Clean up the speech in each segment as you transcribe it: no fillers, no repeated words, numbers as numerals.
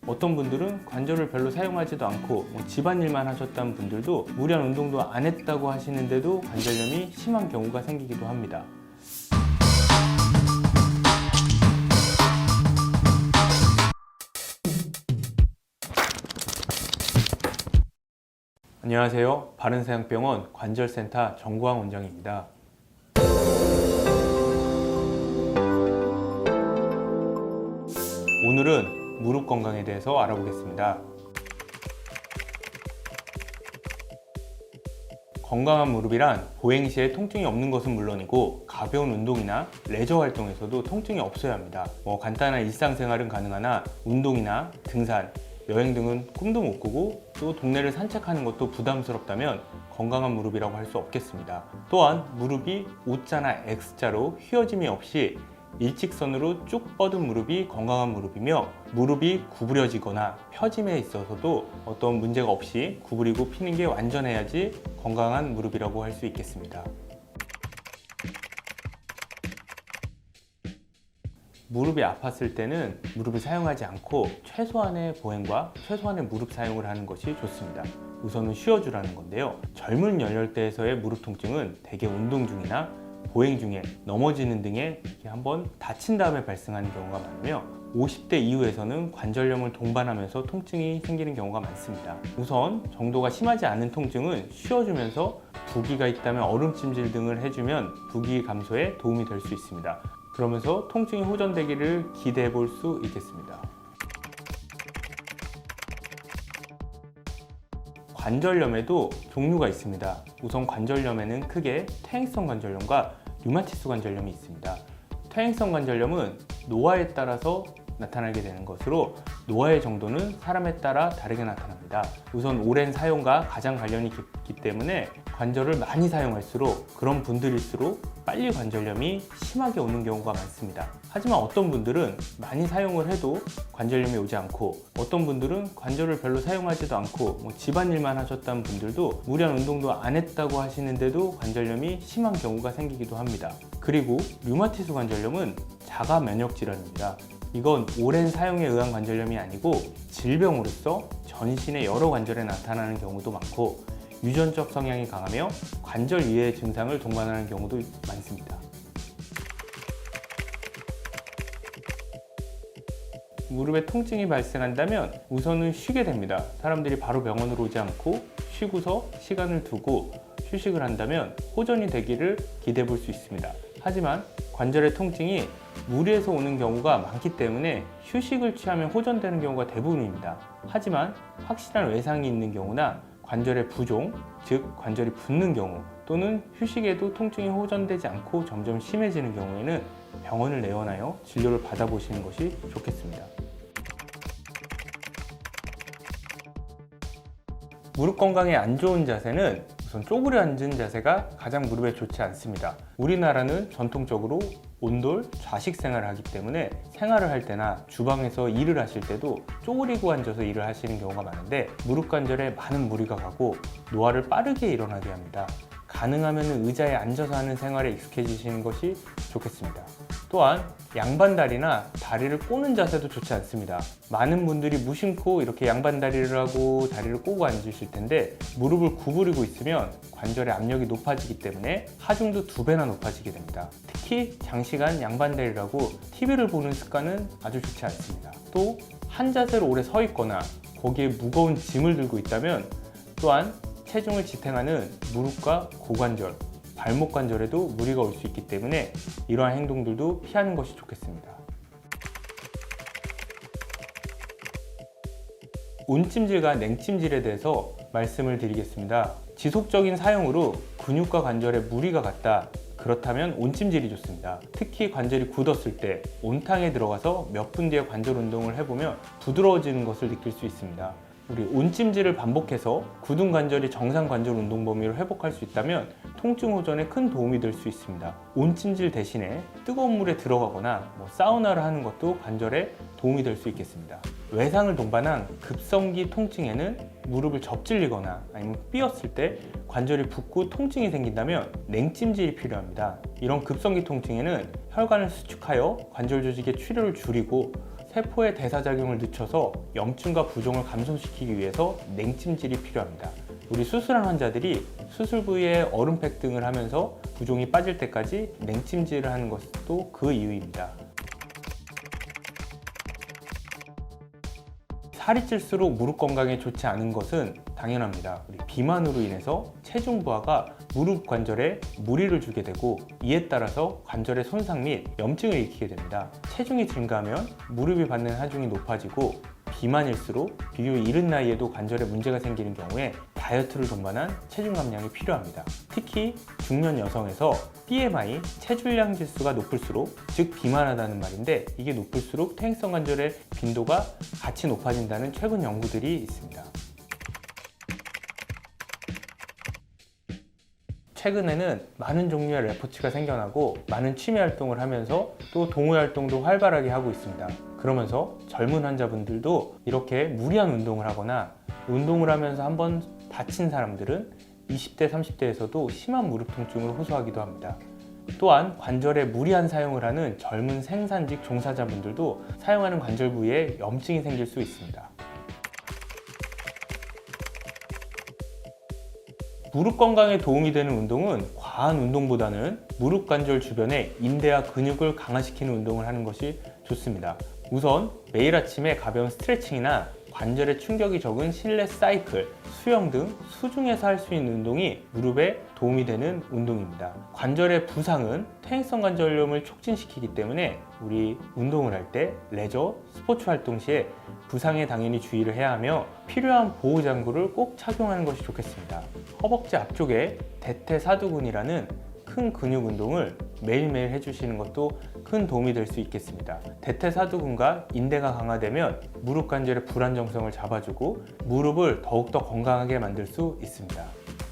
어떤 분들은 관절을 별로 사용하지도 않고 집안일만 하셨다는 분들도 무리한 운동도 안 했다고 하시는데도 관절염이 심한 경우가 생기기도 합니다. 안녕하세요. 바른사양병원 관절센터 정구황 원장입니다. 오늘은 무릎 건강에 대해서 알아보겠습니다. 건강한 무릎이란 보행 시에 통증이 없는 것은 물론이고 가벼운 운동이나 레저 활동에서도 통증이 없어야 합니다. 간단한 일상생활은 가능하나 운동이나 등산, 여행 등은 꿈도 못 꾸고 또 동네를 산책하는 것도 부담스럽다면 건강한 무릎이라고 할 수 없겠습니다. 또한 무릎이 O자나 X자로 휘어짐이 없이 일직선으로 쭉 뻗은 무릎이 건강한 무릎이며, 무릎이 구부려지거나 펴짐에 있어서도 어떤 문제가 없이 구부리고 피는 게 완전해야지 건강한 무릎이라고 할 수 있겠습니다. 무릎이 아팠을 때는 무릎을 사용하지 않고 최소한의 보행과 최소한의 무릎 사용을 하는 것이 좋습니다. 우선은 쉬어주라는 건데요. 젊은 연령대에서의 무릎 통증은 대개 운동 중이나 보행 중에 넘어지는 등에 한번 다친 다음에 발생하는 경우가 많으며, 50대 이후에서는 관절염을 동반하면서 통증이 생기는 경우가 많습니다. 우선 정도가 심하지 않은 통증은 쉬어주면서 부기가 있다면 얼음찜질 등을 해주면 부기 감소에 도움이 될 수 있습니다. 그러면서 통증이 호전되기를 기대해 볼 수 있겠습니다. 관절염에도 종류가 있습니다. 우선 관절염에는 크게 퇴행성 관절염과 류마티스 관절염이 있습니다. 퇴행성 관절염은 노화에 따라서 나타나게 되는 것으로, 노화의 정도는 사람에 따라 다르게 나타납니다. 우선 오랜 사용과 가장 관련이 깊기 때문에 관절을 많이 사용할수록, 그런 분들일수록 빨리 관절염이 심하게 오는 경우가 많습니다. 하지만 어떤 분들은 많이 사용을 해도 관절염이 오지 않고, 어떤 분들은 관절을 별로 사용하지도 않고 집안일만 하셨다는 분들도 무리한 운동도 안 했다고 하시는데도 관절염이 심한 경우가 생기기도 합니다. 그리고 류마티스 관절염은 자가 면역 질환입니다. 이건 오랜 사용에 의한 관절염이 아니고 질병으로서 전신의 여러 관절에 나타나는 경우도 많고, 유전적 성향이 강하며 관절 이외의 증상을 동반하는 경우도 많습니다. 무릎에 통증이 발생한다면 우선은 쉬게 됩니다. 사람들이 바로 병원으로 오지 않고 쉬고서 시간을 두고 휴식을 한다면 호전이 되기를 기대해 볼 수 있습니다. 하지만 관절의 통증이 무리해서 오는 경우가 많기 때문에 휴식을 취하면 호전되는 경우가 대부분입니다. 하지만 확실한 외상이 있는 경우나 관절의 부종, 즉 관절이 붓는 경우, 또는 휴식에도 통증이 호전되지 않고 점점 심해지는 경우에는 병원을 내원하여 진료를 받아보시는 것이 좋겠습니다. 무릎 건강에 안 좋은 자세는 우선 쪼그려 앉은 자세가 가장 무릎에 좋지 않습니다. 우리나라는 전통적으로 온돌, 좌식 생활을 하기 때문에 생활을 할 때나 주방에서 일을 하실 때도 쪼그리고 앉아서 일을 하시는 경우가 많은데, 무릎 관절에 많은 무리가 가고 노화를 빠르게 일어나게 합니다. 가능하면 의자에 앉아서 하는 생활에 익숙해지시는 것이 좋겠습니다. 또한 양반다리나 다리를 꼬는 자세도 좋지 않습니다. 많은 분들이 무심코 이렇게 양반다리를 하고 다리를 꼬고 앉으실 텐데, 무릎을 구부리고 있으면 관절의 압력이 높아지기 때문에 하중도 2배나 높아지게 됩니다. 특히 장시간 양반다리를 하고 TV를 보는 습관은 아주 좋지 않습니다. 또 한 자세로 오래 서 있거나 거기에 무거운 짐을 들고 있다면, 또한 체중을 지탱하는 무릎과 고관절, 발목 관절에도 무리가 올 수 있기 때문에 이러한 행동들도 피하는 것이 좋겠습니다. 온찜질과 냉찜질에 대해서 말씀을 드리겠습니다. 지속적인 사용으로 근육과 관절에 무리가 갔다, 그렇다면 온찜질이 좋습니다. 특히 관절이 굳었을 때 온탕에 들어가서 몇 분 뒤에 관절 운동을 해보면 부드러워지는 것을 느낄 수 있습니다. 우리 온찜질을 반복해서 굳은 관절이 정상 관절 운동 범위를 회복할 수 있다면 통증 호전에 큰 도움이 될 수 있습니다. 온찜질 대신에 뜨거운 물에 들어가거나 사우나를 하는 것도 관절에 도움이 될 수 있겠습니다. 외상을 동반한 급성기 통증에는 무릎을 접질리거나 아니면 삐었을 때 관절이 붓고 통증이 생긴다면 냉찜질이 필요합니다. 이런 급성기 통증에는 혈관을 수축하여 관절 조직의 출혈을 줄이고 세포의 대사작용을 늦춰서 염증과 부종을 감소시키기 위해서 냉찜질이 필요합니다. 우리 수술한 환자들이 수술 부위에 얼음팩 등을 하면서 부종이 빠질 때까지 냉찜질을 하는 것도 그 이유입니다. 살이 찔수록 무릎 건강에 좋지 않은 것은 당연합니다. 우리 비만으로 인해서 체중 부하가 무릎 관절에 무리를 주게 되고 이에 따라서 관절의 손상 및 염증을 일으키게 됩니다. 체중이 증가하면 무릎이 받는 하중이 높아지고 비만일수록 비교적 이른 나이에도 관절에 문제가 생기는 경우에 다이어트를 동반한 체중 감량이 필요합니다. 특히 중년 여성에서 BMI, 체중량 지수가 높을수록, 즉 비만하다는 말인데, 이게 높을수록 퇴행성 관절의 빈도가 같이 높아진다는 최근 연구들이 있습니다. 최근에는 많은 종류의 레포츠가 생겨나고 많은 취미 활동을 하면서 또 동호회 활동도 활발하게 하고 있습니다. 그러면서 젊은 환자분들도 이렇게 무리한 운동을 하거나 운동을 하면서 한번 다친 사람들은 20대, 30대에서도 심한 무릎 통증을 호소하기도 합니다. 또한 관절에 무리한 사용을 하는 젊은 생산직 종사자분들도 사용하는 관절 부위에 염증이 생길 수 있습니다. 무릎 건강에 도움이 되는 운동은 과한 운동보다는 무릎 관절 주변의 인대와 근육을 강화시키는 운동을 하는 것이 좋습니다. 우선 매일 아침에 가벼운 스트레칭이나 관절에 충격이 적은 실내 사이클, 수영 등 수중에서 할 수 있는 운동이 무릎에 도움이 되는 운동입니다. 관절의 부상은 퇴행성 관절염을 촉진시키기 때문에 우리 운동을 할 때 레저, 스포츠 활동 시에 부상에 당연히 주의를 해야 하며 필요한 보호장구를 꼭 착용하는 것이 좋겠습니다. 허벅지 앞쪽에 대퇴사두근이라는 큰 근육 운동을 매일매일 해주시는 것도 큰 도움이 될 수 있겠습니다. 대퇴사두근과 인대가 강화되면 무릎 관절의 불안정성을 잡아주고 무릎을 더욱더 건강하게 만들 수 있습니다.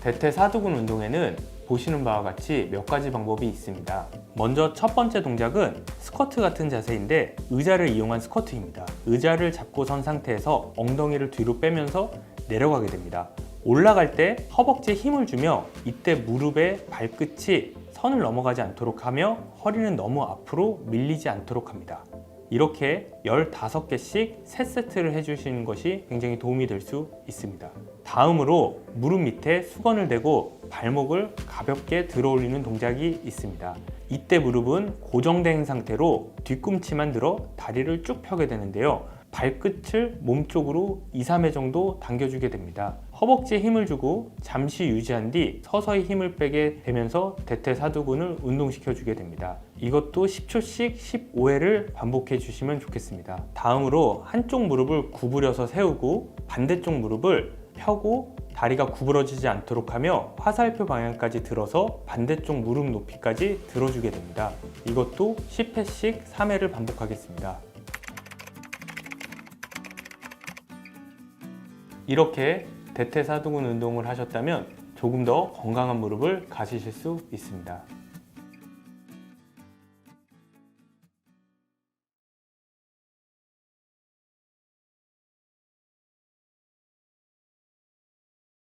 대퇴사두근 운동에는 보시는 바와 같이 몇 가지 방법이 있습니다. 먼저 첫 번째 동작은 스쿼트 같은 자세인데 의자를 이용한 스쿼트입니다. 의자를 잡고 선 상태에서 엉덩이를 뒤로 빼면서 내려가게 됩니다. 올라갈 때 허벅지에 힘을 주며 이때 무릎의 발끝이 선을 넘어가지 않도록 하며 허리는 너무 앞으로 밀리지 않도록 합니다. 이렇게 15개씩 3세트를 해주시는 것이 굉장히 도움이 될 수 있습니다. 다음으로 무릎 밑에 수건을 대고 발목을 가볍게 들어 올리는 동작이 있습니다. 이때 무릎은 고정된 상태로 뒤꿈치만 들어 다리를 쭉 펴게 되는데요. 발끝을 몸쪽으로 2, 3회 정도 당겨주게 됩니다. 허벅지에 힘을 주고 잠시 유지한 뒤 서서히 힘을 빼게 되면서 대퇴사두근을 운동시켜주게 됩니다. 이것도 10초씩 15회를 반복해 주시면 좋겠습니다. 다음으로 한쪽 무릎을 구부려서 세우고 반대쪽 무릎을 펴고 다리가 구부러지지 않도록 하며 화살표 방향까지 들어서 반대쪽 무릎 높이까지 들어주게 됩니다. 이것도 10회씩 3회를 반복하겠습니다. 이렇게 대퇴사두근 운동을 하셨다면 조금 더 건강한 무릎을 가지실 수 있습니다.